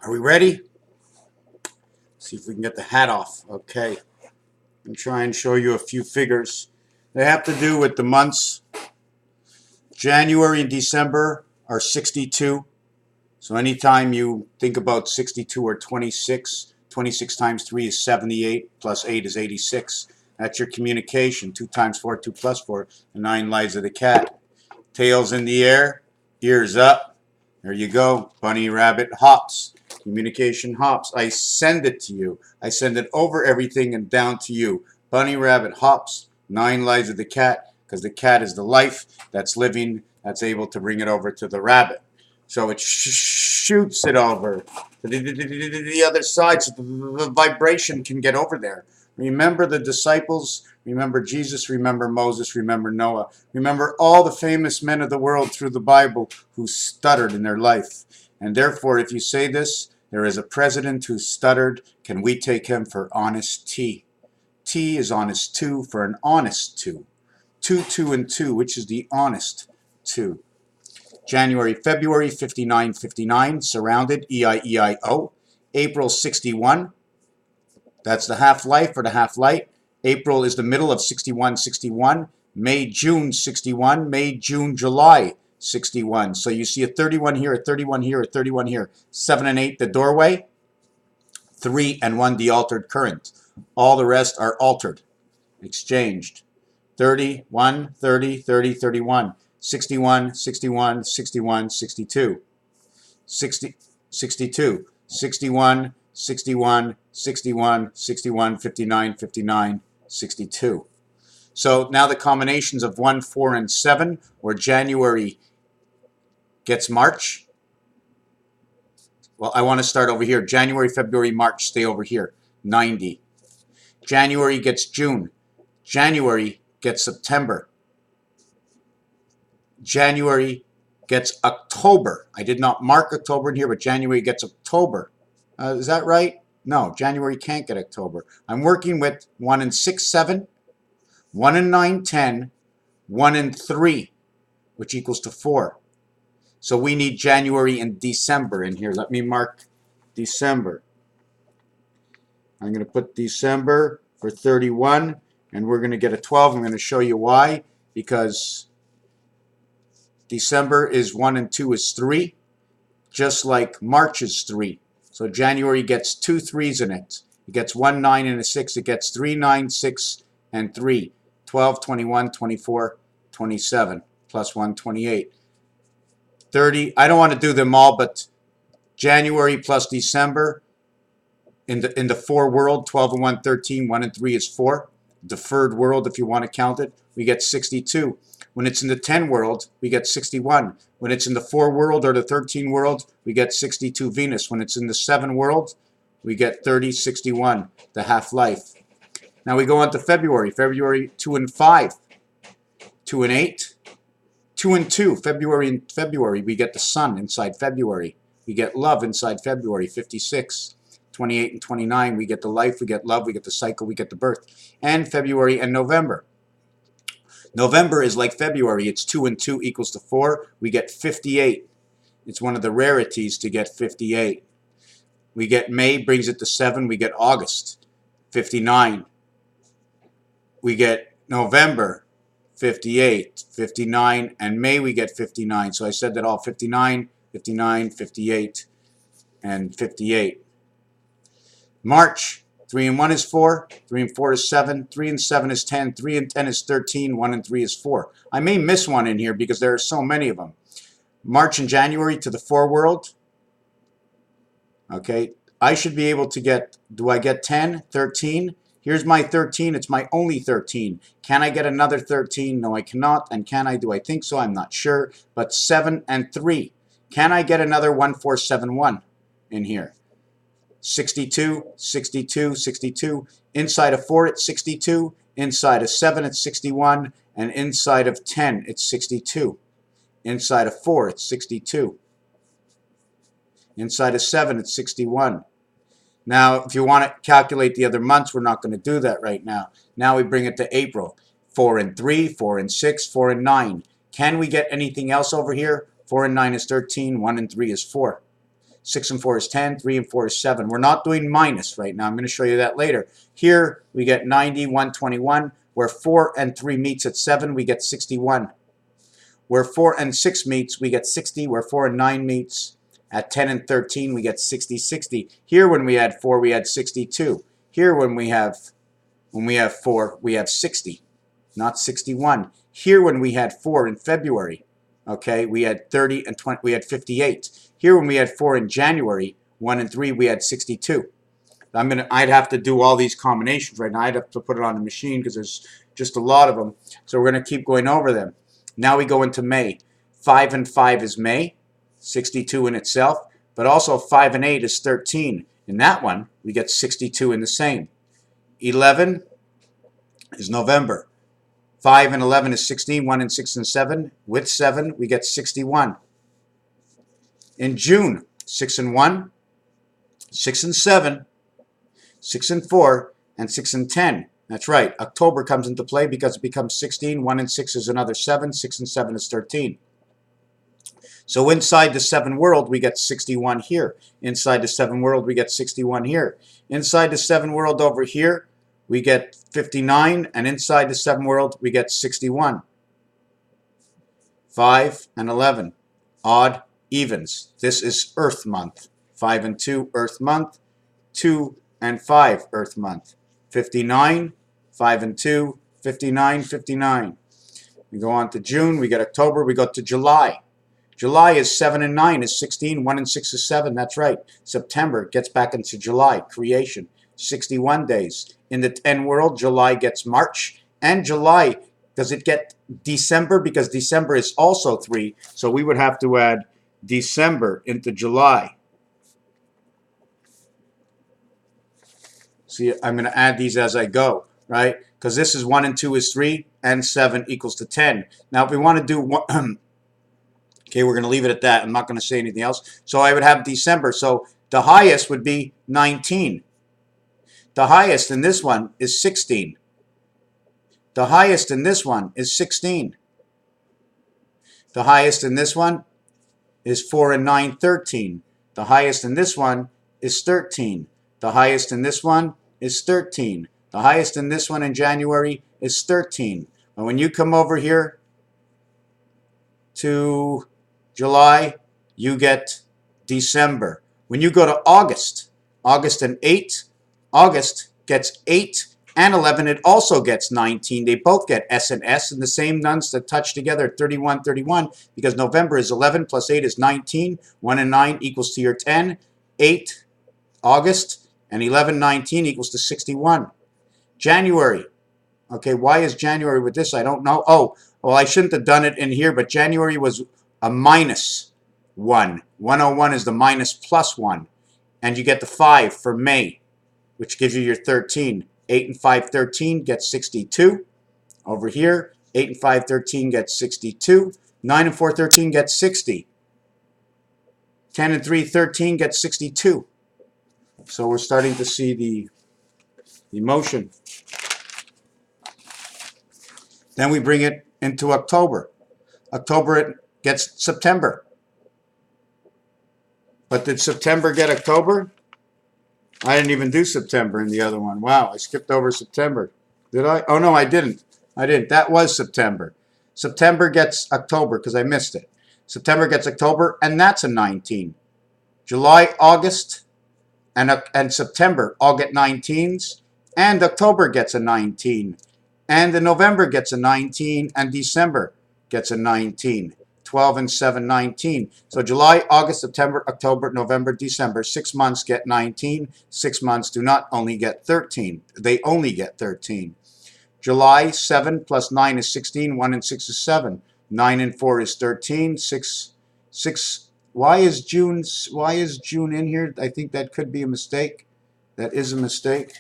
Are we ready? See if we can get the hat off. Okay. And try and show you a few figures. They have to do with the months. January and December are 62. So anytime you think about 62 or 26, 26 times 3 is 78, plus 8 is 86. That's your communication. 2 times 4, 2 plus 4, the 9 lives of the cat. Tails in the air, ears up. There you go. Bunny, rabbit, hops. Communication hops. I send it to you. I send it over everything and down to you. Bunny, rabbit, hops. 9 lives of the cat, because the cat is the life that's living, that's able to bring it over to the rabbit. So it shoots it over to the other side so the vibration can get over there. Remember the disciples, remember Jesus, remember Moses, remember Noah. Remember all the famous men of the world through the Bible who stuttered in their life. And therefore, if you say this, there is a president who stuttered. Can we take him for honest T? T is honest 2 for an honest 2. 2, 2, and 2, which is the honest 2. January, February, 59, 59, surrounded, E-I-E-I-O. April, 61. That's the half-life or the half-light. April is the middle of 61, 61. May, June, 61. May, June, July, 61. So you see a 31 here, a 31 here, a 31 here. 7 and 8, the doorway. 3 and 1, the altered current. All the rest are altered, exchanged. 31, 30, 30, 31. 61, 61, 61, 62. 60, 62. 61, 61, 61, 61, 59, 59, 62. So now the combinations of 1, 4, and 7, where January gets March. Well, I want to start over here. January, February, March, stay over here. 90. January gets June. January gets September. January gets October. I did not mark October in here, but January gets October. Is that right? No, January can't get October. I'm working with 1 and 6, 7, 1 and 9, 10, 1 and 3, which equals to 4. So we need January and December in here. Let me mark December. I'm going to put December for 31, and we're going to get a 12. I'm going to show you why, because December is 1 and 2 is 3, just like March is 3. So January gets 2 3s in it. It gets 1, 9, and a 6. It gets 3, 9, 6, and 3. 12, 21, 24, 27, plus 1, 28. 30. I don't want to do them all, but January plus December in the 4 world, 12 and 1, 13. 1 and 3 is 4. Deferred world, if you want to count it, we get 62. When it's in the 10 world, we get 61. When it's in the 4 world or the 13 world, we get 62 Venus. When it's in the 7 world, we get 30, 61, the half-life. Now we go on to February. February, 2 and 5. 2 and 8. 2 and 2. February, we get the sun inside February. We get love inside February, 56. 28 and 29, we get the life, we get love, we get the cycle, we get the birth. And February and November. November is like February. It's 2 and 2 equals to 4. We get 58. It's one of the rarities to get 58. We get May, brings it to 7. We get August, 59. We get November, 58, 59, and May we get 59. So I said that all 59, 59, 58, and 58. March, 3 and 1 is 4, 3 and 4 is 7, 3 and 7 is 10, 3 and 10 is 13, 1 and 3 is 4. I may miss one in here because there are so many of them. March and January to the 4 world. Okay, I should be able to get, do I get 10, 13? Here's my 13, it's my only 13. Can I get another 13? No, I cannot. And can I? Do I think so? I'm not sure. But 7 and 3. Can I get another 1, 4, 7, 1 in here? 62, 62, 62. Inside of 4, it's 62. Inside of 7, it's 61. And inside of 10, it's 62. Inside of 4, it's 62. Inside of 7, it's 61. Now, if you want to calculate the other months, we're not going to do that right now. Now we bring it to April. 4 and 3, 4 and 6, 4 and 9. Can we get anything else over here? 4 and 9 is 13. 1 and 3 is 4. 6 and 4 is 10. 3 and 4 is 7. We're not doing minus right now. I'm going to show you that later. Here we get 90, 121. Where 4 and 3 meets at 7, we get 61. Where 4 and 6 meets, we get 60. Where 4 and 9 meets at 10 and 13, we get 60, 60. Here when we add 4, we had 62. Here when we have 4, we have 60, not 61. Here when we had 4 in February, okay, we had 30 and 20, we had 58. Here when we had 4 in January, 1 and 3, we had 62. I'd have to do all these combinations right now. I'd have to put it on the machine because there's just a lot of them. So we're going to keep going over them. Now we go into May. 5 and 5 is May, 62 in itself, but also 5 and 8 is 13. In that one, we get 62 in the same. 11 is November. 5 and 11 is 16. 1 and 6 and 7. With 7, we get 61. In June, 6 and 1, 6 and 7, 6 and 4, and 6 and 10. That's right. October comes into play because it becomes 16. 1 and 6 is another 7. 6 and 7 is 13. So inside the 7 world, we get 61 here. Inside the 7 world, we get 61 here. Inside the 7 world over here, we get 59. And inside the 7 world, we get 61. 5 and 11. Odd evens. This is Earth month. 5 and 2, Earth month. 2 and 5, Earth month. 59, 5 and 2, 59, 59. We go on to June, we get October, we go to July. July is 7 and 9 is 16, 1 and 6 is 7, that's right. September gets back into July, creation, 61 days. In the 10 world, July gets March, and July, does it get December? Because December is also 3, so we would have to add December into July. See, I'm going to add these as I go, right? Because this is 1 and 2 is 3, and 7 equals to 10. Now, if we want to do one, okay, we're going to leave it at that. I'm not going to say anything else. So I would have December. So the highest would be 19. The highest in this one is 16. The highest in this one is 16. The highest in this one is 4 and 9, 13. The highest in this one is 13. The highest in this one is 13. The highest in this one in January is 13. And when you come over here to July, you get December. When you go to August, August and 8, August gets 8 and 11. It also gets 19. They both get S and S, and the same nuns that touch together, 31, 31, because November is 11 plus 8 is 19. 1 and 9 equals to your 10. 8, August, and 11, 19 equals to 61. January. Okay, why is January with this? I don't know. Oh, well, I shouldn't have done it in here, but January was a minus 1. 101 is the minus plus 1. And you get the 5 for May, which gives you your 13. 8 and 5, 13 gets 62. Over here, 8 and 5, 13 gets 62. 9 and 4, 13 gets 60. 10 and 3, 13 gets 62. So we're starting to see the motion. Then we bring it into October. October it gets September. But did September get October? I didn't even do September in the other one. Wow, I skipped over September. Did I? Oh, no, I didn't. I didn't. That was September. September gets October because I missed it. September gets October, and that's a 19. July, August, and September all get 19s, and October gets a 19, and the November gets a 19, and December gets a 19. 12 and 7, 19. So July, August, September, October, November, December, 6 months get 19. 6 months do not only get 13. They only get 13. July, 7 plus 9 is 16. 1 and 6 is 7. 9 and 4 is 13. 6. Why is June in here? I think that could be a mistake. That is a mistake.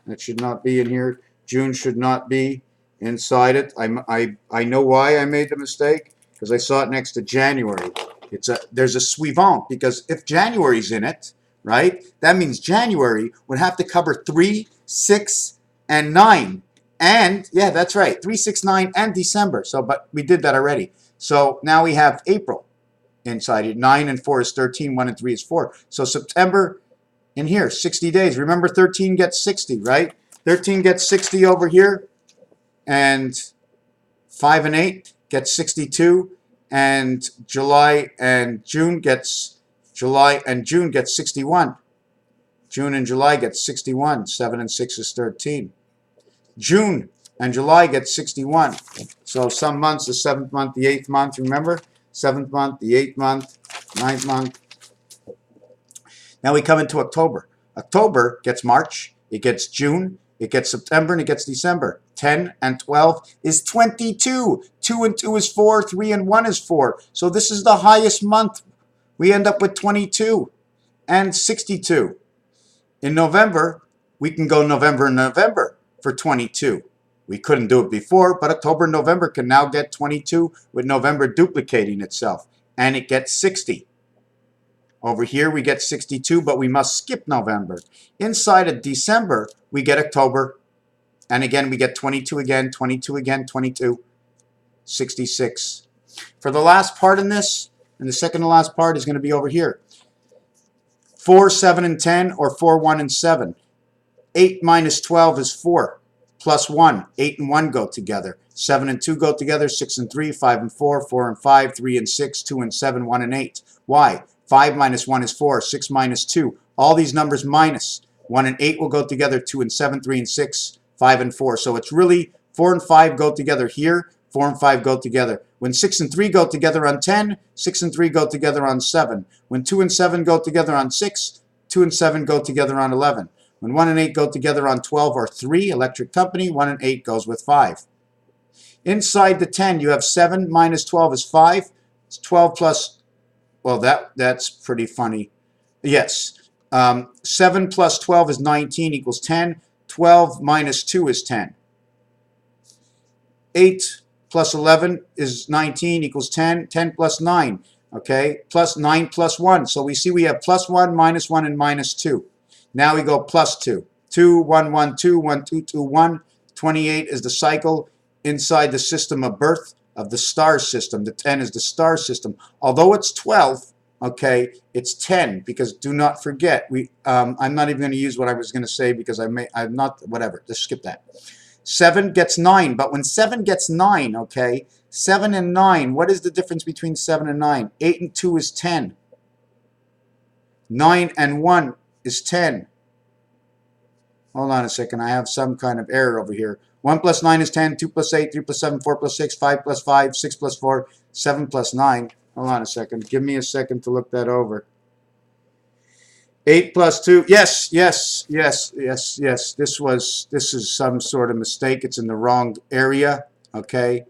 That should not be in here. June should not be inside it. I know why I made the mistake, because I saw it next to January. There's a suivant, because if January's in it, right, that means January would have to cover 3, 6, and 9. And, yeah, that's right, 3, 6, 9, and December. So, but we did that already. So now we have April. inside it. 9 and 4 is 13. 1 and 3 is 4. So September in here, 60 days. Remember 13 gets 60, right? 13 gets 60 over here. And 5 and 8 gets 62. And July and June gets 61. June and July get 61. 7 and 6 is 13. June and July get 61. So some months, the 7th month, the 8th month, remember? 7th month, the 8th month, 9th month. Now we come into October. October gets March, it gets June, it gets September, and it gets December. 10 and 12 is 22. 2 and 2 is 4. 3 and 1 is 4. So this is the highest month. We end up with 22 and 62. In November, we can go November and November for 22. We couldn't do it before, but October and November can now get 22 with November duplicating itself. And it gets 60. Over here we get 62, but we must skip November. Inside of December, we get October. And again, we get 22 again, 22 again, 22, 66. For the last part in this, and the second to last part is going to be over here. 4, 7, and 10, or 4, 1, and 7. 8 minus 12 is 4, plus 1. 8 and 1 go together. 7 and 2 go together. 6 and 3, 5 and 4, 4 and 5, 3 and 6, 2 and 7, 1 and 8. Why? 5 minus 1 is 4, 6 minus 2. All these numbers minus. 1 and 8 will go together. 2 and 7, 3 and 6, 5 and 4. So it's really 4 and 5 go together here. 4 and 5 go together. When 6 and 3 go together on 10, 6 and 3 go together on 7. When 2 and 7 go together on 6, 2 and 7 go together on 11. When 1 and 8 go together on 12 or 3, electric company, 1 and 8 goes with 5. Inside the 10, you have 7 minus 12 is 5. It's 12 plus, well, that's pretty funny. Yes. 7 plus 12 is 19 equals 10. 12 minus 2 is 10. 8 plus 11 is 19 equals 10. 10 plus 9, okay? Plus 9 plus 1. So we see we have plus 1, minus 1, and minus 2. Now we go plus 2. 2, 1, 1, 2, 1, 2, 2, 1. 28 is the cycle inside the system of birth of the star system. The 10 is the star system. Although it's 12, okay, it's 10, because do not forget, I'm not even going to use what I was going to say because I'm not, whatever, just skip that. 7 gets 9, but when 7 gets 9, okay, 7 and 9, what is the difference between 7 and 9? 8 and 2 is 10. 9 and 1 is 10. Hold on a second, I have some kind of error over here. 1 plus 9 is 10, 2 plus 8, 3 plus 7, 4 plus 6, 5 plus 5, 6 plus 4, 7 plus 9. Hold on a second, give me a second to look that over. 8 plus 2, yes. This is some sort of mistake. It's in the wrong area, okay?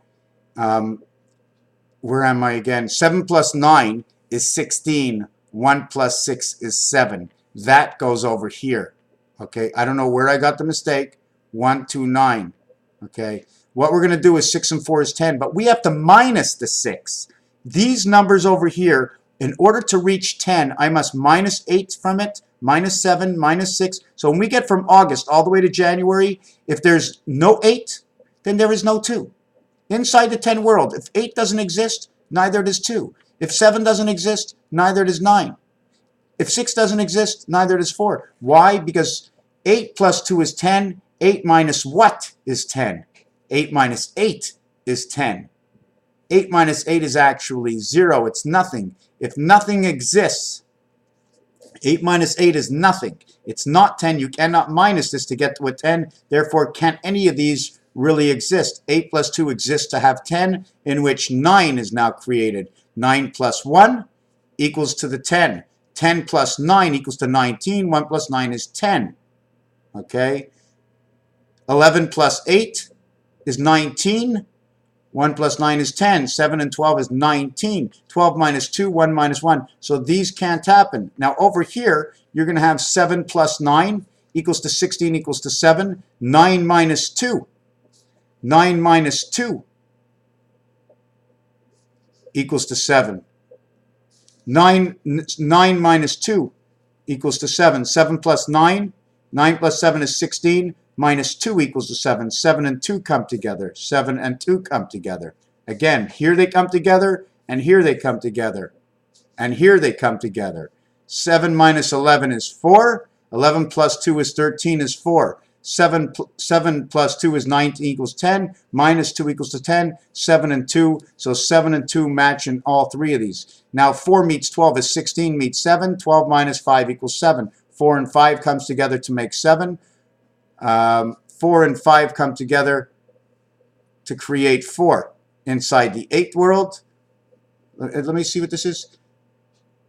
Where am I again? 7 plus 9 is 16. 1 plus 6 is 7. That goes over here, okay? I don't know where I got the mistake. 1, 2, 9, okay? What we're going to do is 6 and 4 is 10, but we have to minus the 6. These numbers over here, in order to reach 10, I must minus 8 from it, minus 7, minus 6. So when we get from August all the way to January, if there's no 8, then there is no 2. Inside the 10 world, if 8 doesn't exist, neither does 2. If 7 doesn't exist, neither does 9. If 6 doesn't exist, neither does 4. Why? Because 8 plus 2 is 10. 8 minus what is 10? 8 minus 8 is 10. 8 minus 8 is actually 0. It's nothing. If nothing exists, 8 minus 8 is nothing. It's not 10. You cannot minus this to get to a 10. Therefore, can't any of these really exist? 8 plus 2 exists to have 10, in which 9 is now created. 9 plus 1 equals to the 10. 10 plus 9 equals to 19. 1 plus 9 is 10. Okay? 11 plus 8 is 19. 1 plus 9 is 10. 7 and 12 is 19. 12 minus 2, 1 minus 1. So these can't happen. Now over here, you're going to have 7 plus 9 equals to 16 equals to 7. 9 minus 2. 9 minus 2 equals to 7. 9 minus 2 equals to 7. 7 plus 9. 9 plus 7 is 16. Minus 2 equals to 7. 7 and 2 come together. 7 and 2 come together. Again, here they come together, and here they come together. And here they come together. 7 minus 11 is 4. 11 plus 2 is 13 is 4. 7 plus 2 is 19 equals 10. Minus 2 equals to 10. 7 and 2. So 7 and 2 match in all three of these. Now 4 meets 12 is 16 meets 7. 12 minus 5 equals 7. 4 and 5 comes together to make 7. 4 and 5 come together to create 4. Inside the 8th world, let me see what this is.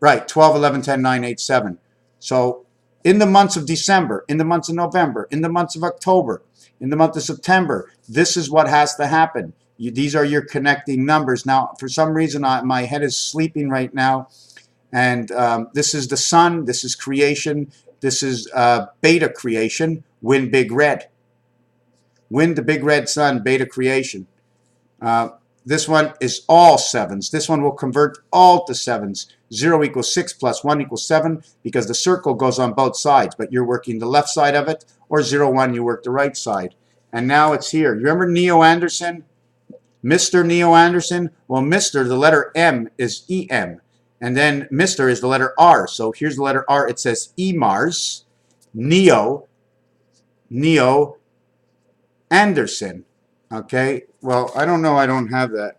Right, 12, 11, 10, 9, 8, 7. So in the months of December, in the months of November, in the months of October, in the month of September, this is what has to happen. These are your connecting numbers. Now, for some reason, my head is sleeping right now. And this is the sun. This is creation. This is beta creation. Win big red. Win the big red sun, beta creation. This one is all 7s. This one will convert all to 7s. 0 equals 6 plus 1 equals 7 because the circle goes on both sides, but you're working the left side of it, or 0, 1, you work the right side. And now it's here. You remember Neo Anderson? Mr. Neo Anderson? Well, Mr., the letter M is EM. And then Mr. is the letter R. So here's the letter R. It says EMARS, Neo Anderson. Okay, well, I don't know. I don't have that.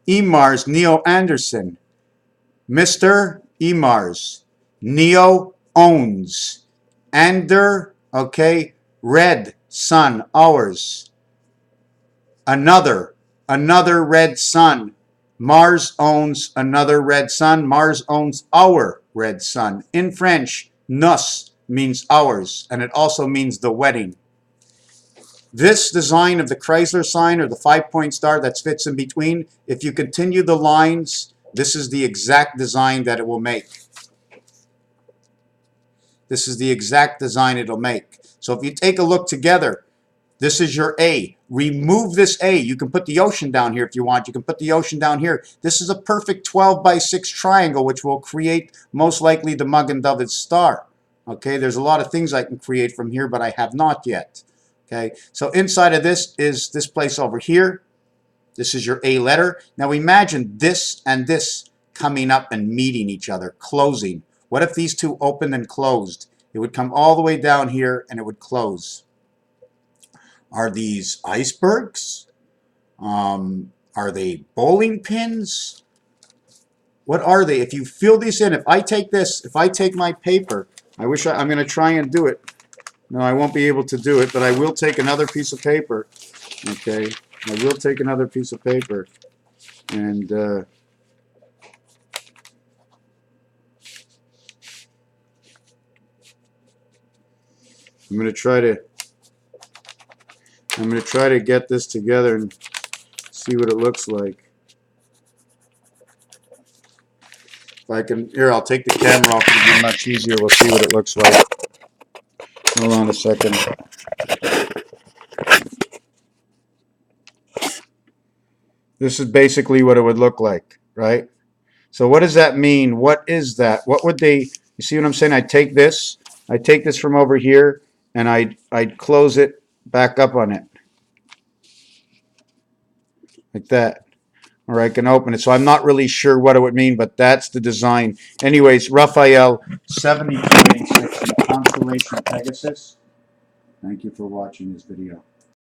EMARS, Neo Anderson. Mr. EMARS. Neo owns. Ander, okay, red sun, ours. Another red sun. Mars owns another red sun. Mars owns our red sun. In French, nous means ours, and it also means the wedding. This design of the Chrysler sign, or the 5-point star that fits in between, if you continue the lines, this is the exact design that it will make. This is the exact design it'll make. So if you take a look together, this is your A. Remove this A. You can put the ocean down here if you want. You can put the ocean down here. This is a perfect 12 by 6 triangle, which will create most likely the Mug and Doved star. Okay, there's a lot of things I can create from here, but I have not yet. Okay, so inside of this is this place over here. This is your A letter. Now imagine this and this coming up and meeting each other, closing. What if these two opened and closed? It would come all the way down here and it would close. Are these icebergs? Are they bowling pins? What are they? If you fill these in, if I take this, if I take my paper, I'm going to try and do it. No, I won't be able to do it, but I will take another piece of paper. Okay, I will take another piece of paper, and I'm going to try to get this together and see what it looks like. If I can, here, I'll take the camera off. It'll be much easier. We'll see what it looks like. Hold on a second. This is basically what it would look like, right? So what does that mean? What is that? What would they, you see what I'm saying? I take this from over here, and I'd close it back up on it. Like that. Or I can open it. So I'm not really sure what it would mean, but that's the design. Anyways, Raphael 7286 in the constellation Pegasus. Thank you for watching this video.